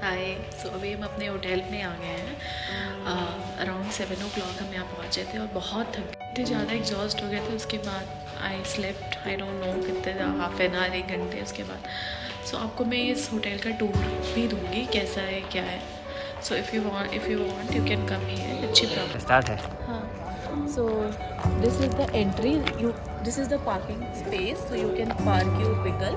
हाय। सो अभी हम अपने होटल में आ गए हैं। अराउंड 7 o'clock हम यहाँ पहुँचे थे और बहुत थक इतने ज़्यादा एग्जॉस्ट हो गए थे। उसके बाद I slept, I don't know कितने, हाफ एन आवर 1 घंटे उसके बाद। सो आपको मैं इस होटल का टूर भी दूँगी, कैसा है क्या है। So if you want you can come here. अच्छी प्रॉपर्टी स्टार्ट है। हाँ। So this is the entry, this is the parking space, so you can park your vehicle.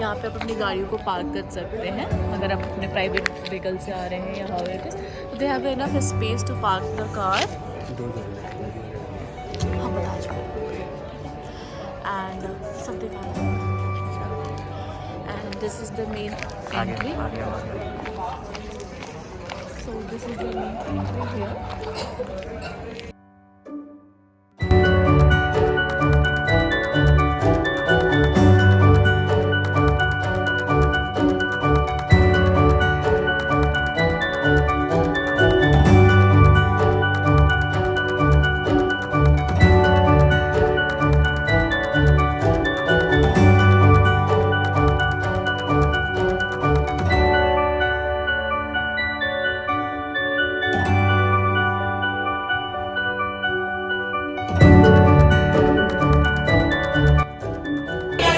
यहाँ पे आप अपनी गाड़ियों को पार्क कर सकते हैं अगर आप अपने प्राइवेट व्हीकल से आ रहे हैं या हाईवे पे। तो they have enough space to park the car. हाँ बता जो। And something and this is the main entry. So this is the main entry here.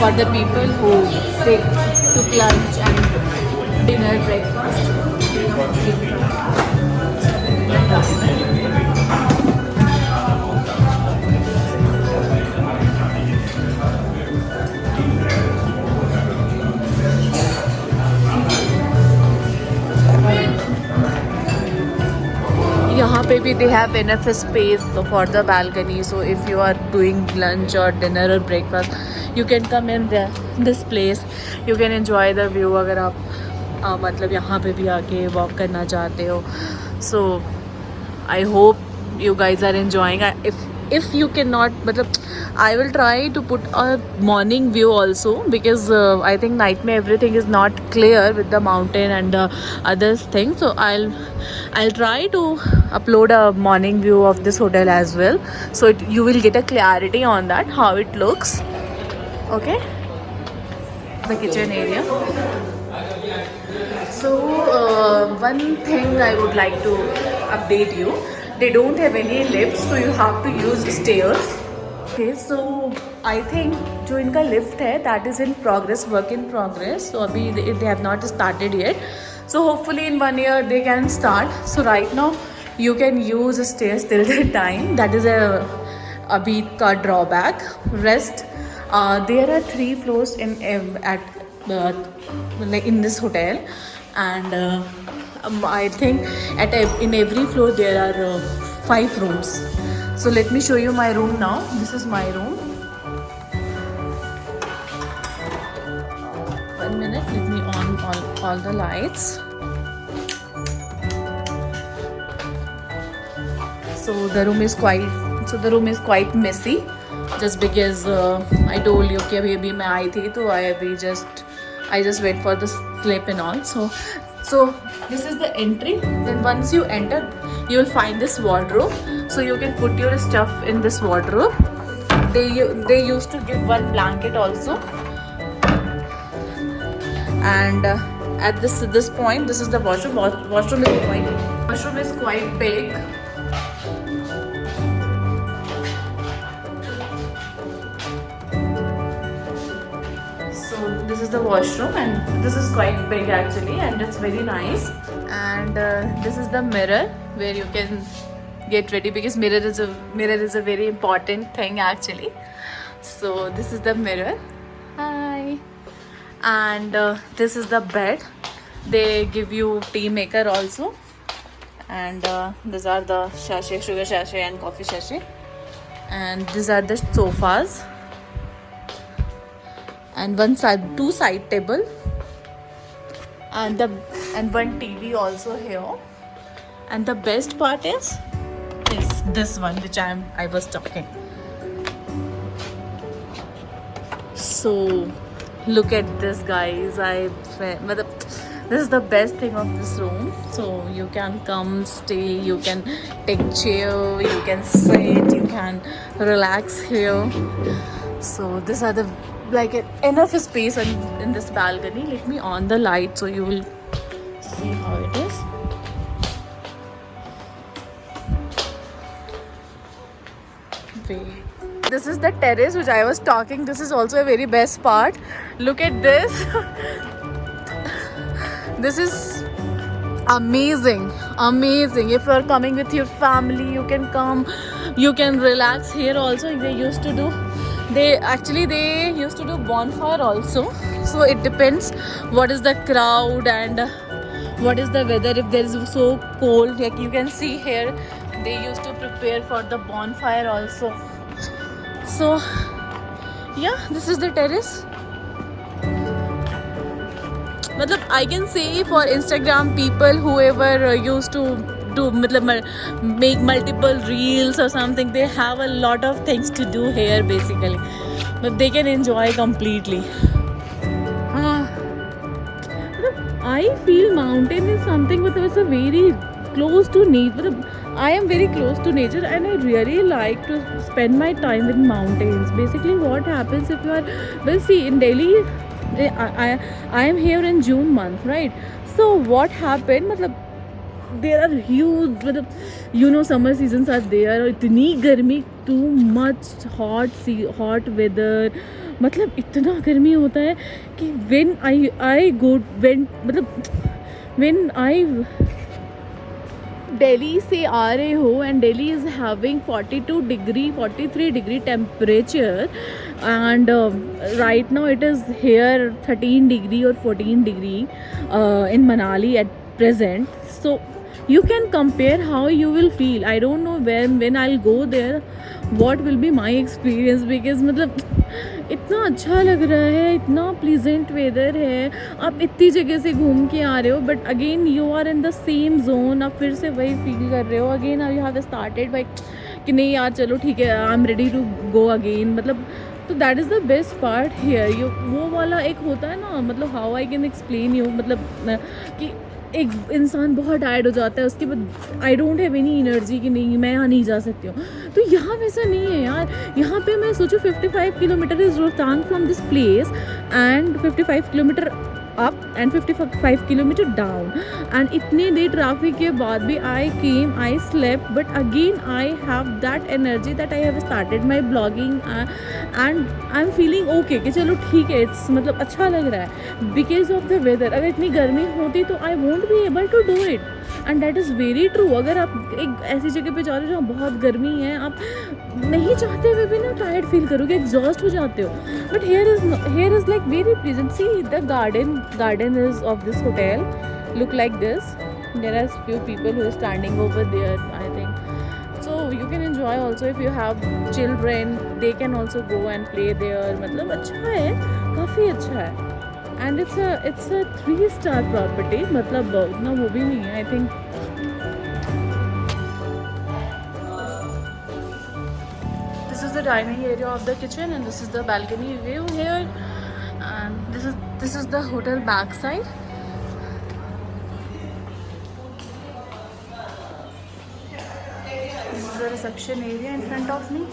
For the people who take took lunch and dinner, breakfast. यहाँ पे भी they have enough space for the balcony. So if you are doing lunch or dinner or breakfast, you can come in this place. You can enjoy the view अगर आप मतलब यहाँ पे भी आके walk करना चाहते हो. So I hope you guys are enjoying. If you cannot, मतलब I will try to put a morning view also, because I think night में everything is not clear with the mountain and the other things. So I'll try to upload a morning view of this hotel as well, so you will get a clarity on that how it looks. Okay, the kitchen area. So one thing I would like to update you, they don't have any lifts, so you have to use stairs. Okay, so I think जो इनका lift है that is in progress, work in progress. So अभी they have not started yet. So hopefully in 1 year they can start. So right now you can use stairs till the time. That is अभी का drawback. Rest there are 3 floors in this hotel, and I think in every floor there are 5 rooms. So let me show you my room now. This is my room. 1 minute, let me on all the lights. So the room is quite messy, just because I told you कि अभी मैं आई थी तो I just wait for the sleep and all. So this is the entry. Then once you enter, you will find this wardrobe. So you can put your stuff in this wardrobe. They used to give 1 blanket also. And at this point, this is the washroom. Washroom is quite big. This is the washroom, and this is quite big actually, and it's very nice. And this is the mirror where you can get ready, because mirror is a very important thing actually. So this is the mirror. Hi. And this is the bed. They give you tea maker also, and these are the sachet, sugar sachet and coffee sachet, and these are the sofas, and 2 side table, and 1 TV also here. And the best part is this one, which I was talking. So look at this, guys. This is the best thing of this room. So you can come stay, you can take chair, you can sit, you can relax here. So these are the like enough space in this balcony. Let me on the light so you will see how it is. Wait. This is the terrace which I was talking. This is also a very best part. Look at this. This is amazing. Amazing. If you are coming with your family, you can come. You can relax here also. They used to do bonfire also. So it depends what is the crowd and what is the weather. If there is so cold, like you can see here, they used to prepare for the bonfire also. So yeah, this is the terrace. मतलब I can say for Instagram people, whoever used to do make multiple reels or something, they have a lot of things to do here basically, but they can enjoy completely. I feel mountain is something it's a very close to nature. I am very close to nature and I really like to spend my time with mountains. Basically what happens if you are, well, see, in Delhi I am here in June month, right? So what happened, there are huge, summer seasons are there, itni garmi, too much hot weather, इतना गर्मी होता है कि when I Delhi से आ रहे हो and Delhi is having 43 degree temperature and right now it is here 13 degree or 14 degree in Manali at present. So you can compare how you will feel. I don't know when I'll go there what will be my experience, because इतना अच्छा लग रहा है, इतना pleasant weather है. आप इतनी जगह से घूम के आ रहे हो but again you are in the same zone. आप फिर से वही फील कर रहे हो. Again you have started by कि नहीं यार चलो ठीक है, I am ready to go again. तो that is the best part here. वो वाला एक होता है ना, how I can explain you, कि एक इंसान बहुत टायर्ड हो जाता है, उसके बाद I don't have any energy कि नहीं मैं यहाँ नहीं जा सकती हूँ. तो यहाँ वैसा नहीं है यार. यहाँ पे मैं सोचूं 55 kilometre is Rohtang from this place and 55 kilometre up and 55 kilometer down, and इतने देर ट्रैफिक के बाद भी I slept, but again I have that energy that I have started my blogging and I'm feeling okay कि चलो ठीक है, it's अच्छा लग रहा है because of the weather. अगर इतनी गर्मी होती तो I won't be able to do it, and that is very true. अगर आप एक ऐसी जगह पे जा रहे हो जहाँ बहुत गर्मी है, आप नहीं चाहते हुए भी ना टायर्ड फील करोगे, एग्जॉस्ट हो जाते हो. But here is like very pleasant. See the garden is of this hotel look like this. There are few people who are standing over there, I think. So you can enjoy also if you have children, they can also go and play there. अच्छा है, काफ़ी अच्छा है. And it's a 3-star property. उतना वो भी नहीं है, I think. This is the dining area of the kitchen and this is the balcony view here, and this is the hotel backside. This is the reception area in front of me.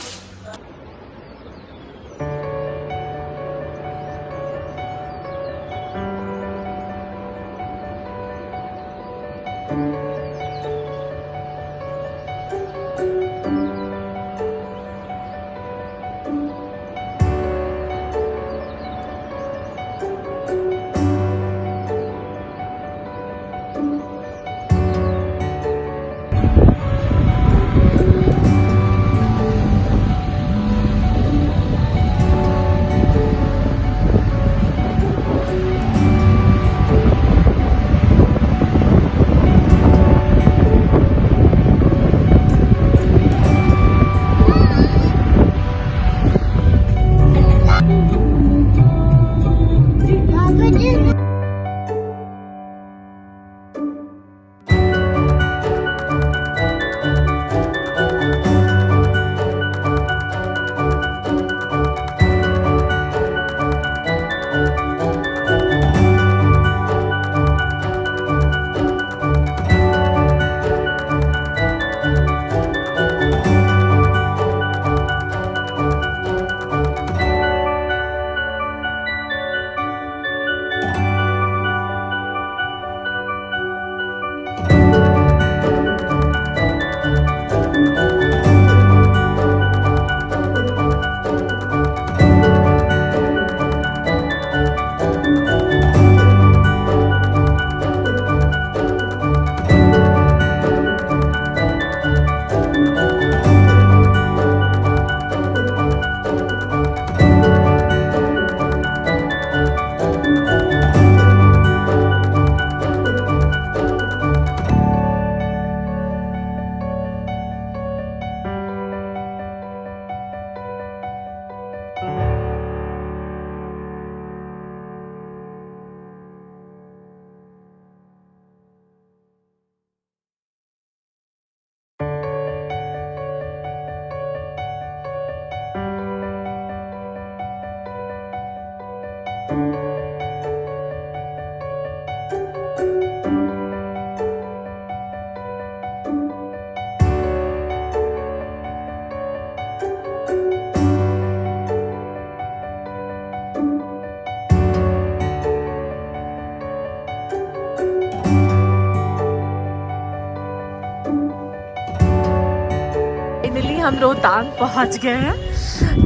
हम रोहतांग पहुंच गए हैं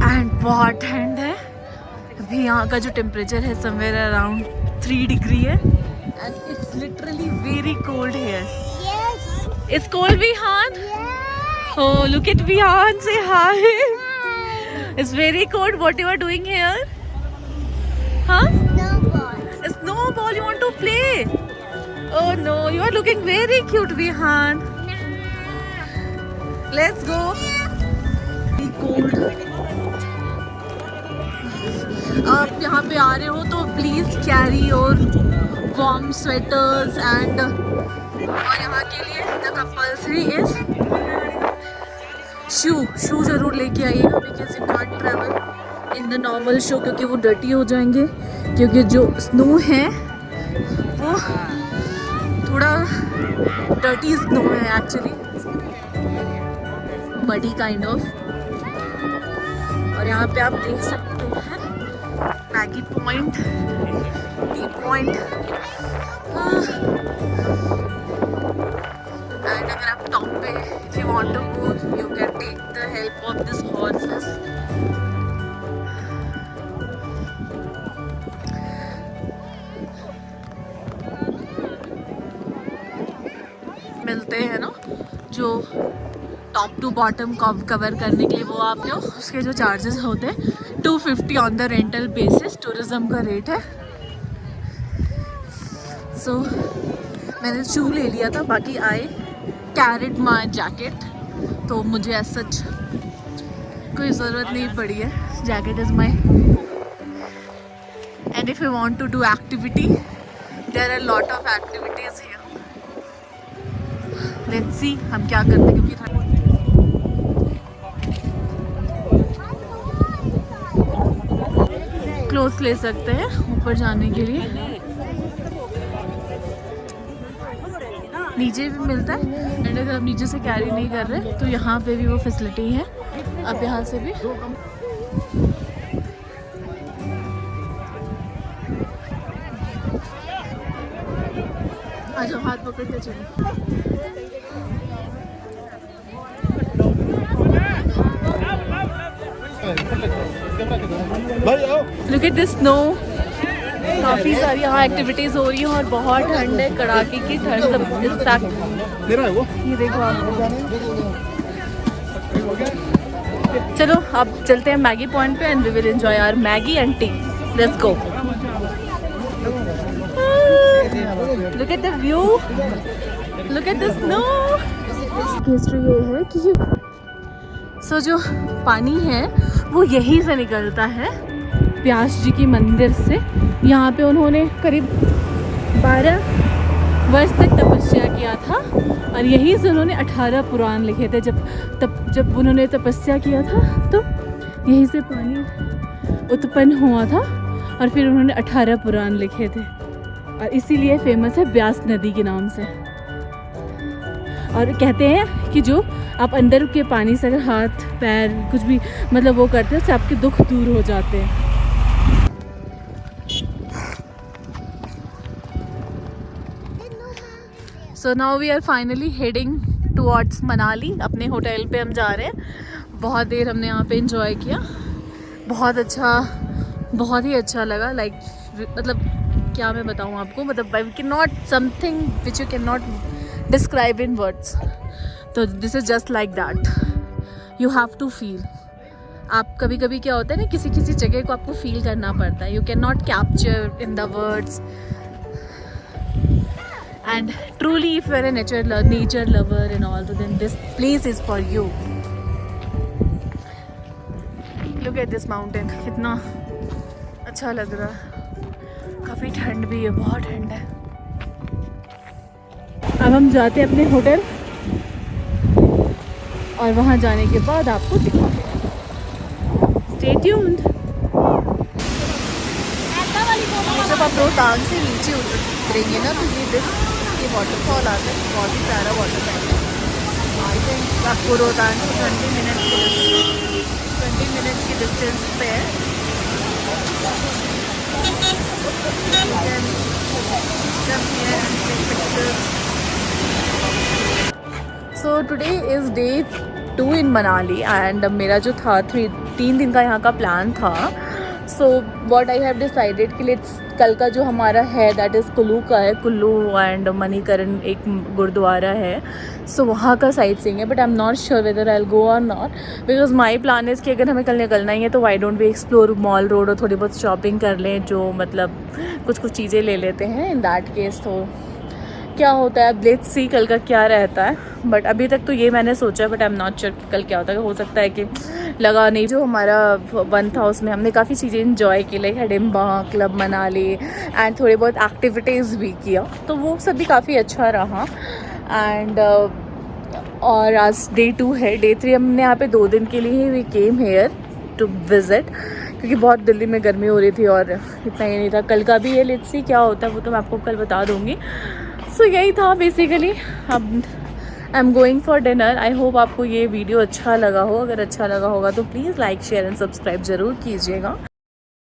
and बहुत ठंड है अभी। यहाँ का जो टेम्परेचर है समवेयर अराउंड 3 डिग्री है and it's literally very cold here. It's cold Vihaan? Oh, look at Vihan, say hi. It's very cold. What you are doing here? Huh? Snowball. A snowball, you want to play? Oh no, you are looking very cute, Vihan. Let's go. Very cold. आप यहाँ पे आ रहे हो तो please carry your warm sweaters and और यहाँ के लिए द कंपल्सरी इज शू ज़रूर लेके आइएगा because you can't travel in the normal shoe क्योंकि वो डर्टी हो जाएंगे, क्योंकि जो स्नो है वो थोड़ा डर्टी स्नो है एक्चुअली, मडी काइंड ऑफ। और यहाँ पे आप देख सकते हैं Maggi point, tea point and अगर आप टॉप पे if you want to go you can take the help of this horses. मिलते हैं ना जो टॉप टू बॉटम कवर करने के लिए, वो आप जो उसके जो चार्जेस होते हैं 250 on the rental basis, tourism का रेट है। सो मैंने शू ले लिया था, बाकी आई कैरिड माई जैकेट, तो मुझे एज सच कोई ज़रूरत नहीं पड़ी है। Jacket is my and if you want to do activity there are lot of activities here. Let's see हम क्या करते हैं क्योंकि क्लोथ्स ले सकते हैं ऊपर जाने के लिए, नीचे भी मिलता है एंड अगर आप नीचे से कैरी नहीं कर रहे तो यहाँ पे भी वो फैसिलिटी है, आप यहाँ से भी आ जाओ, हाथ पकड़ के चलो। लुक एट दिस स्नो, काफ़ी सारी यहाँ एक्टिविटीज़ हो रही हैं और बहुत ठंड है, कड़ाके की ठंड। ये देखो आप, चलो अब चलते हैं मैगी पॉइंट पे and we will enjoy our Maggi and tea. Let's go. Look at the view, look at the snow. History ये है कि जो पानी है वो यहीं से निकलता है व्यास जी की मंदिर से। यहाँ पे उन्होंने करीब 12 वर्ष तक तपस्या किया था और यहीं से उन्होंने 18 पुराण लिखे थे। जब उन्होंने तपस्या किया था तो यहीं से पानी उत्पन्न हुआ था और फिर उन्होंने 18 पुराण लिखे थे और इसीलिए फेमस है व्यास नदी के नाम से। और कहते हैं कि जो आप अंदर के पानी से अगर हाथ पैर कुछ भी मतलब वो करते हैं तो आपके दुख दूर हो जाते हैं। So now we are finally heading towards Manali. अपने होटल पे हम जा रहे हैं। बहुत देर हमने यहाँ पे एंजॉय किया, बहुत ही अच्छा लगा। लाइक मतलब क्या मैं बताऊँ आपको, मतलब I can not something which you can not describe in words. तो this is just like that, you have to feel. आप कभी कभी क्या होता है ना, किसी जगह को आपको फील करना पड़ता है, you can not capture in the words. And truly if you are a nature lover and all, then this place is for you. Look at this mountain, कितना अच्छा लग रहा है। काफ़ी ठंड भी है, बहुत ठंड है। अब हम जाते हैं अपने होटल और वहाँ जाने के बाद आपको दिखाते हैं। Stay tuned। जब आप रोहतांग से नीचे उतरेंगे ना तो ये वाटरफॉल आता है, बहुत ही प्यारा वाटरफॉल है। आई थिंक आपको रोहतांग से 20 मिनट की डिस्टेंस पे है। So today is day 2 in Manali and मेरा जो था 3 दिन का यहाँ का प्लान था. So what I have decided कि लेट्स कल का जो हमारा है दैट इज़ कुल्लू का है. कुल्लू एंड मणिकरण एक गुरुद्वारा है. सो वहाँ का साइट सीइंग है. But I am not sure whether I will go और not, because my plan is कि अगर हमें कल निकलना ही है तो why don't we explore mall road और थोड़ी बहुत शॉपिंग कर लें, जो मतलब कुछ चीज़ें ले लेते हैं इन दैट केस. तो क्या होता है अब लेट्स सी कल का क्या रहता है. बट अभी तक तो ये मैंने सोचा है, but I am not sure कि कल क्या होता है. हो सकता है कि लगा नहीं. जो हमारा 1 था उसमें हमने काफ़ी चीज़ें इंजॉय की, like Hidimba, club Manali and थोड़े बहुत एक्टिविटीज़ भी किया, तो वो सब भी काफ़ी अच्छा रहा. एंड और आज डे 2 है. डे 3 हमने यहाँ पे 2 दिन के लिए ही we came here to visit, क्योंकि बहुत दिल्ली में गर्मी हो रही थी और इतना ही नहीं था. कल का भी है, लेट्स सी क्या होता है, वो तो मैं आपको कल बता दूँगी. सो यही था बेसिकली. अब I am going for dinner. I hope आपको ये वीडियो अच्छा लगा हो. अगर अच्छा लगा होगा तो please like share and subscribe ज़रूर कीजिएगा.